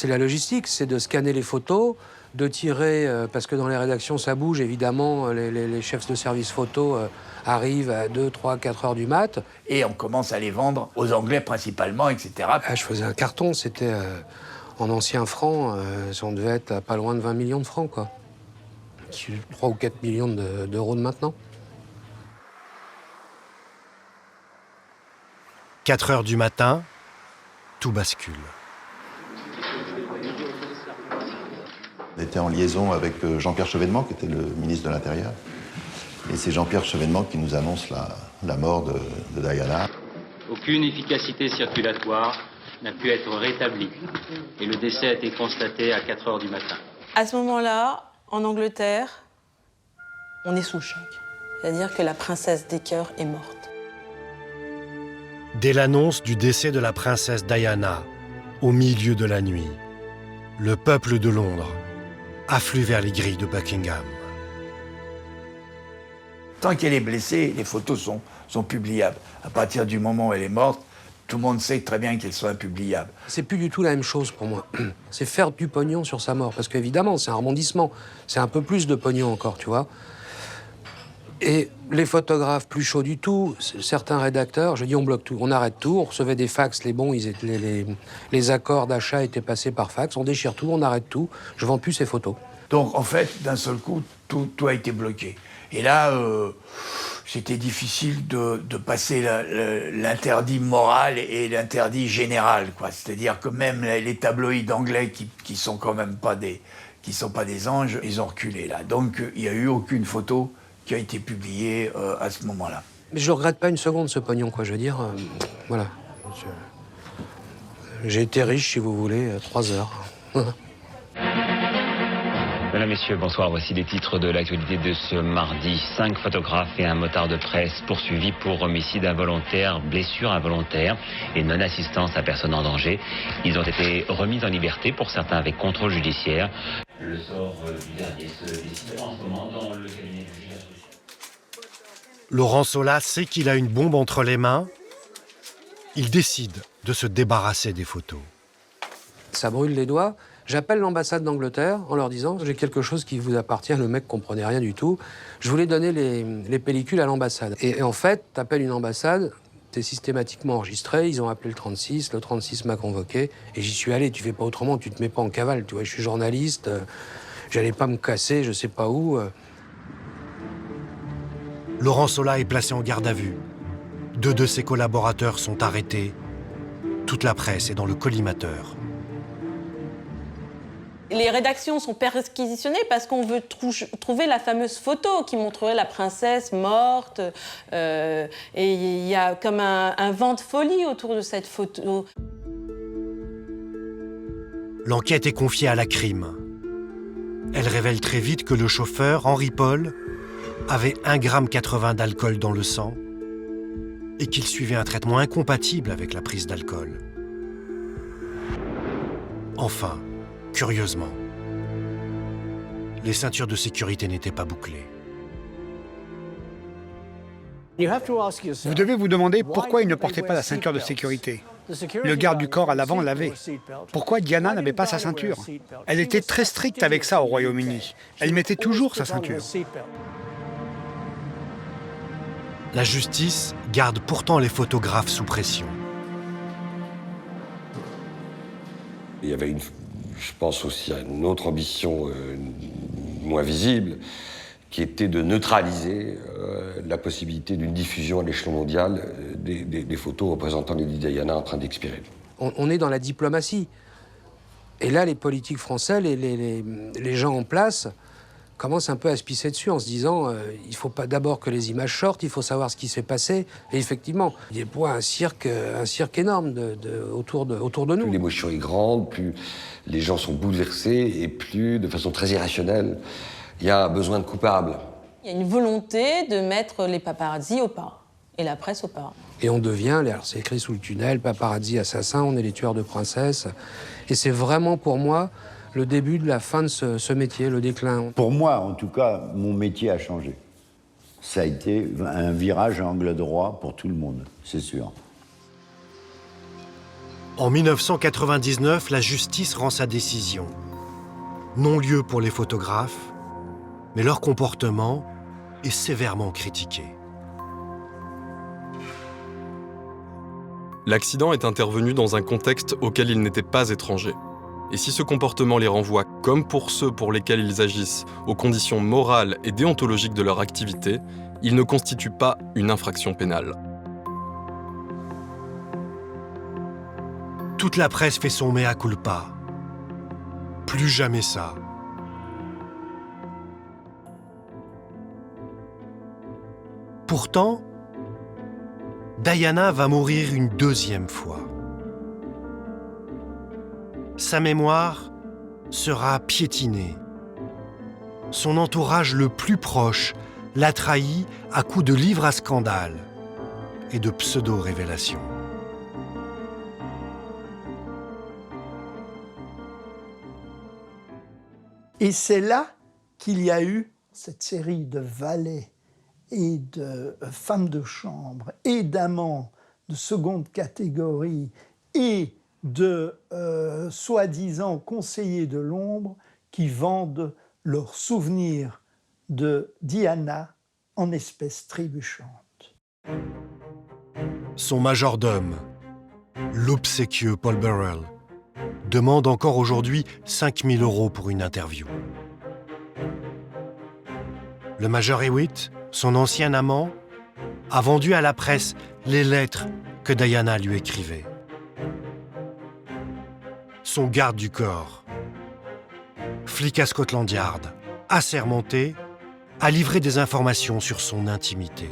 la logistique, c'est de scanner les photos, de tirer, parce que dans les rédactions, ça bouge, évidemment, les chefs de service photo arrivent à 2, 3, 4 heures du mat. Et on commence à les vendre aux Anglais principalement, etc. Je faisais un carton, c'était... En anciens francs, on devait être à pas loin de 20 millions de francs, quoi. 3 ou 4 millions d'euros de maintenant. 4 heures du matin, tout bascule. On était en liaison avec Jean-Pierre Chevènement, qui était le ministre de l'Intérieur. Et c'est Jean-Pierre Chevènement qui nous annonce la mort de Diana. Aucune efficacité circulatoire n'a pu être rétabli et le décès a été constaté à 4 heures du matin. À ce moment-là, en Angleterre, on est sous le choc. C'est-à-dire que la princesse des cœurs est morte. Dès l'annonce du décès de la princesse Diana, au milieu de la nuit, le peuple de Londres afflue vers les grilles de Buckingham. Tant qu'elle est blessée, les photos sont publiables. À partir du moment où elle est morte, tout le monde sait très bien qu'elle soit impubliable. C'est plus du tout la même chose pour moi. C'est faire du pognon sur sa mort. Parce qu'évidemment, c'est un rebondissement. C'est un peu plus de pognon encore, tu vois. Et les photographes plus chauds du tout, certains rédacteurs, je dis on bloque tout, on arrête tout, on recevait des fax, les accords d'achat étaient passés par fax, on déchire tout, on arrête tout, je vends plus ces photos. Donc en fait, d'un seul coup, tout a été bloqué. Et là, c'était difficile de passer l'interdit moral et l'interdit général, quoi. C'est-à-dire que même les tabloïds anglais qui sont quand même pas des anges, ils ont reculé là. Donc il n'y a eu aucune photo qui a été publiée à ce moment-là. Mais je ne regrette pas une seconde ce pognon, quoi. Je veux dire, voilà. J'ai été riche, si vous voulez, 3 heures. Mesdames, Messieurs, bonsoir. Voici les titres de l'actualité de ce mardi. 5 photographes et un motard de presse poursuivis pour homicide involontaire, blessure involontaire et non-assistance à personne en danger. Ils ont été remis en liberté, pour certains avec contrôle judiciaire. Le sort du dernier se décide en ce moment dans le cabinet du juge. Laurent Sola sait qu'il a une bombe entre les mains. Il décide de se débarrasser des photos. Ça brûle les doigts. J'appelle l'ambassade d'Angleterre en leur disant « J'ai quelque chose qui vous appartient ». Le mec comprenait rien du tout. Je voulais donner les pellicules à l'ambassade. Et en fait, t'appelles une ambassade, t'es systématiquement enregistré. Ils ont appelé le 36. Le 36 m'a convoqué. Et j'y suis allé. Tu fais pas autrement, tu te mets pas en cavale. Tu vois, je suis journaliste. J'allais pas me casser, je sais pas où. Laurent Sola est placé en garde à vue. 2 de ses collaborateurs sont arrêtés. Toute la presse est dans le collimateur. Les rédactions sont perquisitionnées parce qu'on veut trouver la fameuse photo qui montrerait la princesse morte. Et il y a comme un vent de folie autour de cette photo. L'enquête est confiée à la crime. Elle révèle très vite que le chauffeur, Henri Paul, avait 1,80 g d'alcool dans le sang et qu'il suivait un traitement incompatible avec la prise d'alcool. Enfin, curieusement, les ceintures de sécurité n'étaient pas bouclées. Vous devez vous demander pourquoi il ne portait pas la ceinture de sécurité. Le garde du corps à l'avant l'avait. Pourquoi Diana n'avait pas sa ceinture? Elle était très stricte avec ça au Royaume-Uni. Elle mettait toujours sa ceinture. La justice garde pourtant les photographes sous pression. Il y avait, je pense aussi à une autre ambition moins visible, qui était de neutraliser la possibilité d'une diffusion à l'échelon mondial des photos représentant Lady Diana en train d'expirer. On est dans la diplomatie. Et là, les politiques français, les gens en place, commencent un peu à se pisser dessus en se disant il ne faut pas d'abord que les images sortent, il faut savoir ce qui s'est passé. Et effectivement, il déploie un cirque énorme autour de nous. Plus l'émotion est grande, plus les gens sont bouleversés et plus, de façon très irrationnelle, il y a un besoin de coupable. Il y a une volonté de mettre les paparazzis au pas et la presse au pas. Et on devient, c'est écrit sous le tunnel, paparazzi, assassin, on est les tueurs de princesses. Et c'est vraiment pour moi le début de la fin de ce métier, le déclin. Pour moi, en tout cas, mon métier a changé. Ça a été un virage à angle droit pour tout le monde, c'est sûr. En 1999, la justice rend sa décision. Non-lieu pour les photographes, mais leur comportement est sévèrement critiqué. L'accident est intervenu dans un contexte auquel ils n'étaient pas étrangers. Et si ce comportement les renvoie, comme pour ceux pour lesquels ils agissent, aux conditions morales et déontologiques de leur activité, il ne constitue pas une infraction pénale. Toute la presse fait son mea culpa. Plus jamais ça. Pourtant, Diana va mourir une 2e fois. Sa mémoire sera piétinée. Son entourage le plus proche l'a trahi à coups de livres à scandale et de pseudo-révélations. Et c'est là qu'il y a eu cette série de valets et de femmes de chambre et d'amants de seconde catégorie et de soi-disant conseillers de l'ombre qui vendent leurs souvenirs de Diana en espèces trébuchantes. Son majordome, l'obséquieux Paul Burrell, demande encore aujourd'hui 5 000 € pour une interview. Le major Hewitt, son ancien amant, a vendu à la presse les lettres que Diana lui écrivait. Son garde du corps, flic à Scotland Yard, assermenté, a livré des informations sur son intimité.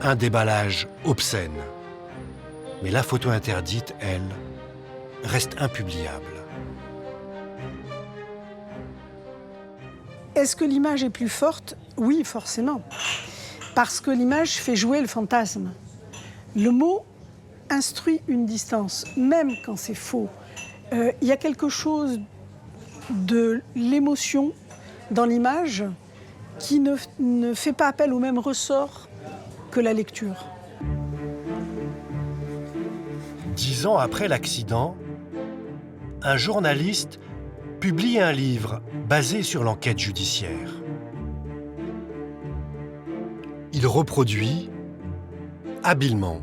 Un déballage obscène. Mais la photo interdite, elle, reste impubliable. Est-ce que l'image est plus forte? Oui, forcément. Parce que l'image fait jouer le fantasme. Le mot instruit une distance, même quand c'est faux. Il y a quelque chose de l'émotion dans l'image qui ne fait pas appel au même ressort que la lecture. 10 ans après l'accident, un journaliste publie un livre basé sur l'enquête judiciaire. Il reproduit habilement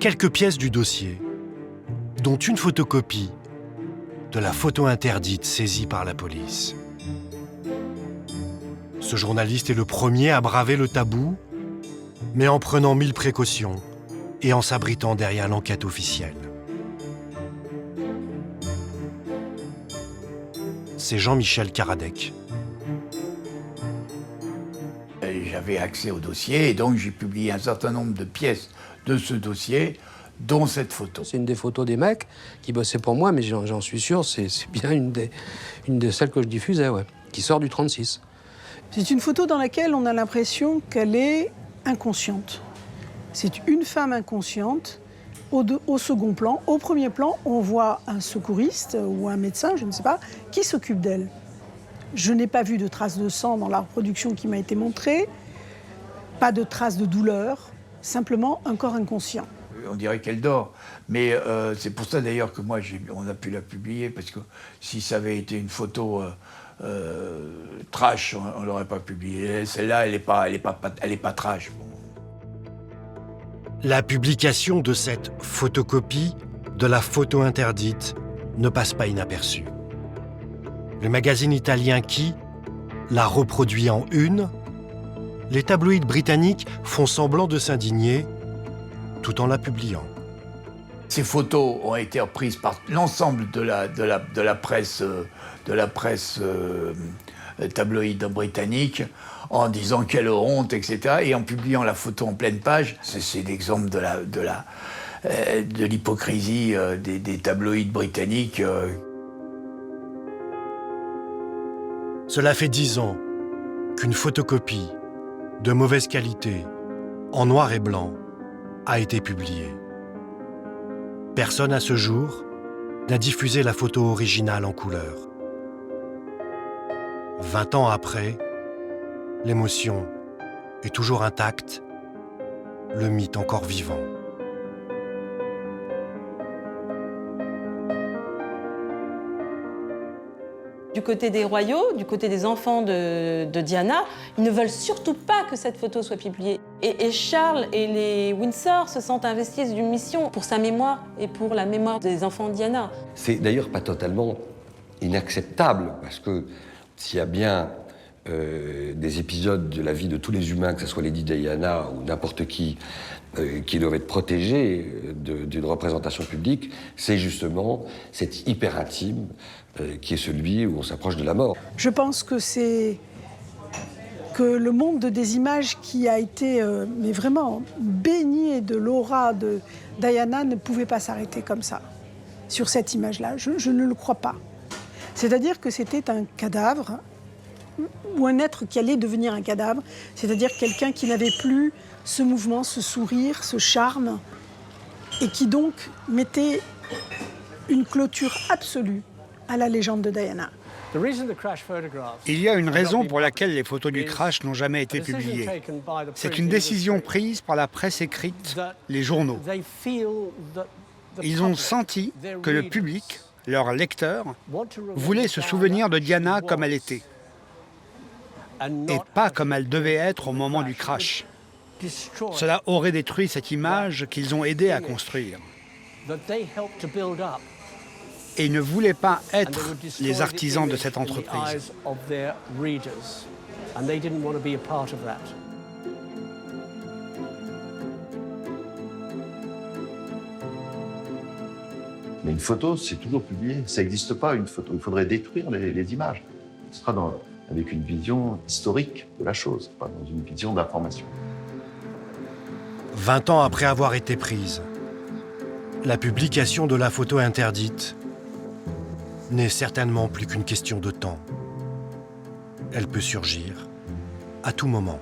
quelques pièces du dossier, dont une photocopie de la photo interdite saisie par la police. Ce journaliste est le premier à braver le tabou, mais en prenant 1000 précautions et en s'abritant derrière l'enquête officielle. C'est Jean-Michel Karadec. J'avais accès au dossier et donc j'ai publié un certain nombre de pièces de ce dossier, dont cette photo. C'est une des photos des mecs qui bossaient pour moi, mais j'en suis sûr, c'est bien une de celles que je diffusais, ouais, qui sort du 36. C'est une photo dans laquelle on a l'impression qu'elle est inconsciente. C'est une femme inconsciente. Au second plan, au premier plan, on voit un secouriste ou un médecin, je ne sais pas, qui s'occupe d'elle. Je n'ai pas vu de traces de sang dans la reproduction qui m'a été montrée, pas de traces de douleur, simplement un corps inconscient. On dirait qu'elle dort, mais c'est pour ça d'ailleurs que moi on a pu la publier, parce que si ça avait été une photo trash, on ne l'aurait pas publiée. Celle-là, elle est pas trash. Bon. La publication de cette photocopie de la photo interdite ne passe pas inaperçue. Le magazine italien Qui la reproduit en une. Les tabloïds britanniques font semblant de s'indigner tout en la publiant. Ces photos ont été reprises par l'ensemble de la presse tabloïde britannique en disant quelle honte, etc. Et en publiant la photo en pleine page, c'est l'exemple de l'hypocrisie des tabloïds britanniques. Cela fait 10 ans qu'une photocopie de mauvaise qualité, en noir et blanc, a été publiée. Personne à ce jour n'a diffusé la photo originale en couleur. 20 ans après, l'émotion est toujours intacte, le mythe encore vivant. Du côté des royaux, du côté des enfants de Diana, ils ne veulent surtout pas que cette photo soit publiée. Et Charles et les Windsor se sentent investis d'une mission pour sa mémoire et pour la mémoire des enfants de Diana. C'est d'ailleurs pas totalement inacceptable, parce que s'il y a bien des épisodes de la vie de tous les humains, que ce soit Lady Diana ou n'importe qui doivent être protégés d'une représentation publique, c'est justement cet hyper intime qui est celui où on s'approche de la mort. Je pense que c'est que le monde des images qui a été mais vraiment baigné de l'aura de Diana ne pouvait pas s'arrêter comme ça, sur cette image-là. Je ne le crois pas. C'est-à-dire que c'était un cadavre, ou un être qui allait devenir un cadavre, c'est-à-dire quelqu'un qui n'avait plus ce mouvement, ce sourire, ce charme, et qui donc mettait une clôture absolue à la légende de Diana. Il y a une raison pour laquelle les photos du crash n'ont jamais été publiées. C'est une décision prise par la presse écrite, les journaux. Ils ont senti que le public, leurs lecteurs, voulaient se souvenir de Diana comme elle était, et pas comme elle devait être au moment du crash. Cela aurait détruit cette image qu'ils ont aidé à construire. Et ils ne voulaient pas être les artisans de cette entreprise. Mais une photo, c'est toujours publié. Ça n'existe pas, une photo. Il faudrait détruire les images. Ce sera avec une vision historique de la chose, pas dans une vision d'information. 20 ans après avoir été prise, la publication de la photo interdite n'est certainement plus qu'une question de temps. Elle peut surgir à tout moment.